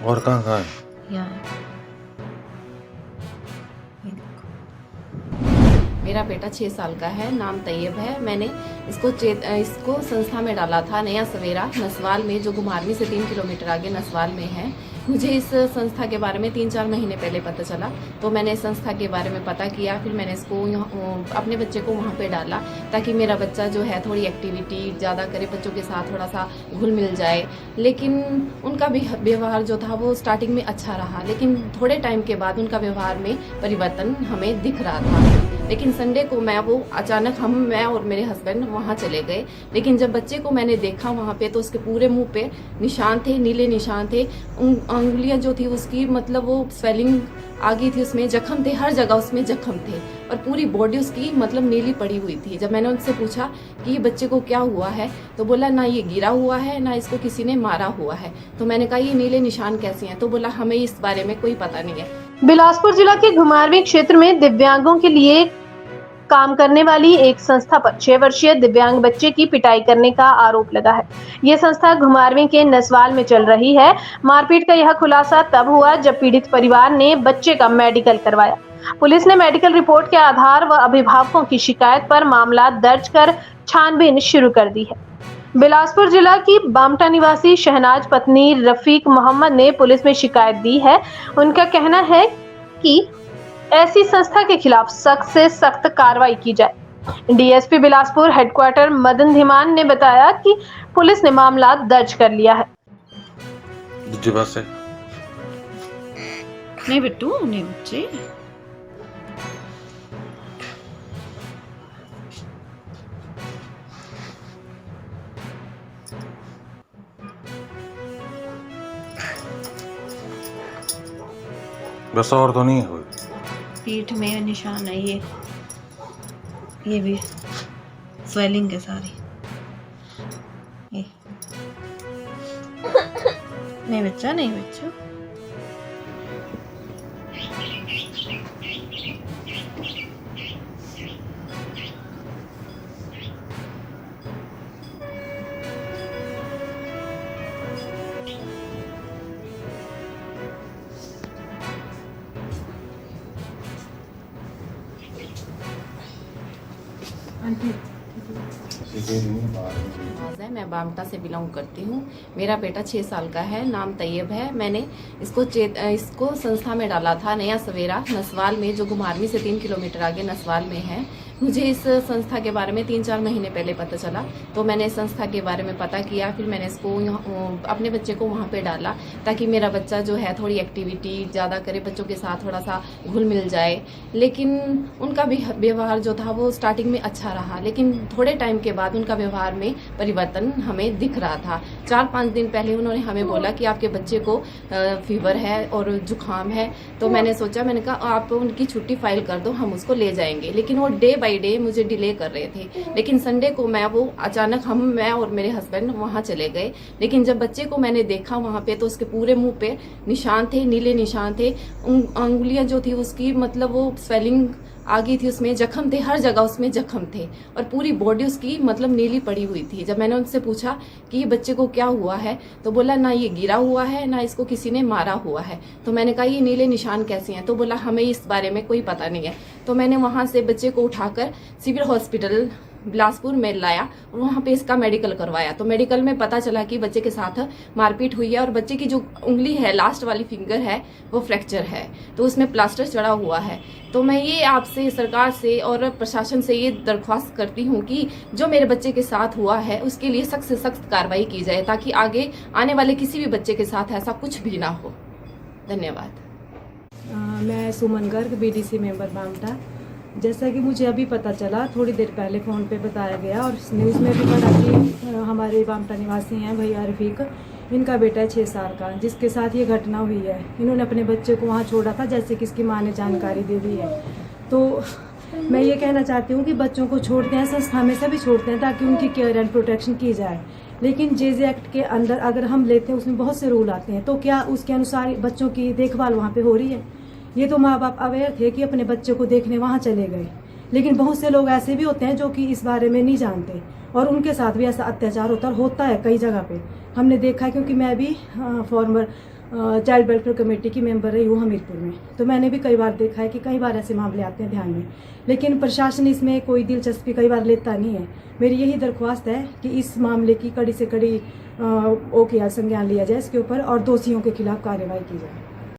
और कहाँ कहाँ है? यहाँ ये देखो। मेरा बेटा 6 साल का है, नाम तैयब है। मैंने इसको संस्था में डाला था, नया सवेरा नसवाल में, जो घुमारवीं से 3 किलोमीटर आगे नसवाल में है। मुझे इस संस्था के बारे में 3-4 महीने पहले पता चला, तो मैंने इस संस्था के बारे में पता किया। फिर मैंने इसको अपने बच्चे को वहाँ पे डाला, ताकि मेरा बच्चा जो है थोड़ी एक्टिविटी ज़्यादा करे, बच्चों के साथ थोड़ा सा घुल मिल जाए। लेकिन उनका व्यवहार जो था वो स्टार्टिंग में अच्छा रहा, लेकिन थोड़े टाइम के बाद उनका व्यवहार में परिवर्तन हमें दिख रहा था। लेकिन संडे को अचानक मैं और मेरे हस्बैंड वहाँ चले गए। लेकिन जब बच्चे को मैंने देखा वहाँ पे, तो उसके पूरे मुंह पे निशान थे, नीले निशान थे। उंगलियां जो थी उसकी, मतलब वो स्वेलिंग आ गई थी, उसमें जख्म थे, हर जगह उसमें जख्म थे, और पूरी बॉडी उसकी मतलब नीली पड़ी हुई थी। जब मैंने उनसे पूछा कि ये बच्चे को क्या हुआ है, तो बोला ना ये गिरा हुआ है, ना इसको किसी ने मारा हुआ है। तो मैंने कहा ये नीले निशान कैसे हैं? तो बोला हमें इस बारे में कोई पता नहीं है। बिलासपुर जिला के घुमारवीं क्षेत्र में दिव्यांगों के लिए काम करने वाली एक संस्था पर 6 वर्षीय दिव्यांग बच्चे की पिटाई करने का आरोप लगा है। ये संस्था घुमारवीं के नसवाल में चल रही है। मारपीट का यह खुलासा तब हुआ जब पीड़ित परिवार ने बच्चे का मेडिकल करवाया। पुलिस ने मेडिकल रिपोर्ट के आधार व अभिभावकों की शिकायत पर मामला दर्ज कर छानबीन शुरू कर दी है। बिलासपुर जिला की बामटा निवासी शहनाज पत्नी रफीक मोहम्मद ने पुलिस में शिकायत दी है। उनका कहना है कि ऐसी संस्था के खिलाफ सख्त से सख्त कार्रवाई की जाए। डीएसपी बिलासपुर हेडक्वार्टर मदन धीमान ने बताया कि पुलिस ने मामला दर्ज कर लिया है। दूसरी बात से नहीं बिट्टू, नहीं बच्चे। बस और तो नहीं है कोई? पीठ में निशान है, ये भी स्वेलिंग है सारी। ये नहीं बच्चा, नहीं बच्चा। मैं बामटा से बिलोंग करती हूँ। मेरा बेटा 6 साल का है, नाम तैयब है। मैंने इसको संस्था में डाला था, नया सवेरा नसवाल में, जो घुमारवीं से 3 किलोमीटर आगे नसवाल में है। मुझे इस संस्था के बारे में 3-4 महीने पहले पता चला, तो मैंने इस संस्था के बारे में पता किया। फिर मैंने इसको अपने बच्चे को वहाँ पे डाला, ताकि मेरा बच्चा जो है थोड़ी एक्टिविटी ज़्यादा करे, बच्चों के साथ थोड़ा सा घुल मिल जाए। लेकिन उनका व्यवहार जो था वो स्टार्टिंग में अच्छा रहा, लेकिन थोड़े टाइम के बाद उनका व्यवहार में परिवर्तन हमें दिख रहा था। 4-5 दिन पहले उन्होंने हमें बोला कि आपके बच्चे को फीवर है और जुकाम है। तो मैंने सोचा, मैंने कहा आप उनकी छुट्टी फाइल कर दो, हम उसको ले जाएंगे। लेकिन वो डे बाय डे मुझे डिले कर रहे थे। लेकिन संडे को अचानक मैं और मेरे हस्बैंड वहाँ चले गए। लेकिन जब बच्चे को मैंने देखा वहाँ पे, तो उसके पूरे मुंह पे निशान थे, नीले निशान थे। उंगलियां जो थी उसकी, मतलब वो स्वेलिंग आ गई थी, उसमें जख्म थे, हर जगह उसमें जख्म थे, और पूरी बॉडी उसकी मतलब नीली पड़ी हुई थी। जब मैंने उनसे पूछा कि ये बच्चे को क्या हुआ है, तो बोला ना ये गिरा हुआ है, ना इसको किसी ने मारा हुआ है। तो मैंने कहा ये नीले निशान कैसे हैं? तो बोला हमें इस बारे में कोई पता नहीं है। तो मैंने वहां से बच्चे को उठाकर सिविल हॉस्पिटल बिलासपुर में लाया और वहाँ पे इसका मेडिकल करवाया। तो मेडिकल में पता चला कि बच्चे के साथ मारपीट हुई है, और बच्चे की जो उंगली है, लास्ट वाली फिंगर है, वो फ्रैक्चर है, तो उसमें प्लास्टर चढ़ा हुआ है। तो मैं ये आपसे, सरकार से और प्रशासन से ये दरख्वास्त करती हूँ कि जो मेरे बच्चे के साथ हुआ है उसके लिए सख्त से सख्त कार्रवाई की जाए, ताकि आगे आने वाले किसी भी बच्चे के साथ ऐसा कुछ भी ना हो। धन्यवाद। मैं सुमन गर्ग, बीडीसी मेंबर बामटा। जैसा कि मुझे अभी पता चला, थोड़ी देर पहले फ़ोन पे बताया गया और न्यूज़ में भी पढ़ा कि हमारे बामटा निवासी हैं भैया रफीक, इनका बेटा है 6 साल का, जिसके साथ ये घटना हुई है। इन्होंने अपने बच्चे को वहाँ छोड़ा था, जैसे कि इसकी माँ ने जानकारी दे दी है। तो मैं ये कहना चाहती हूँ कि बच्चों को छोड़ते हैं, संस्था में सभी छोड़ते हैं, ताकि उनकी केयर एंड प्रोटेक्शन की जाए। लेकिन जेजे एक्ट के अंदर अगर हम लेते हैं, उसमें बहुत से रूल आते हैं, तो क्या उसके अनुसार बच्चों की देखभाल वहाँ पे हो रही है? ये तो माँ बाप अवेयर थे कि अपने बच्चे को देखने वहाँ चले गए, लेकिन बहुत से लोग ऐसे भी होते हैं जो कि इस बारे में नहीं जानते। और उनके साथ भी ऐसा अत्याचार होता है कई जगह पे हमने देखा है, क्योंकि मैं भी फॉर्मर चाइल्ड वेलफेयर कमेटी की मेंबर रही हूँ हमीरपुर में। तो मैंने भी कई बार देखा है कि कई बार ऐसे मामले आते हैं ध्यान में, लेकिन प्रशासन इसमें कोई दिलचस्पी कई बार लेता नहीं है। मेरी यही दरख्वास्त है कि इस मामले की कड़ी से कड़ी संज्ञान लिया जाए इसके ऊपर और दोषियों के खिलाफ कार्रवाई की जाए।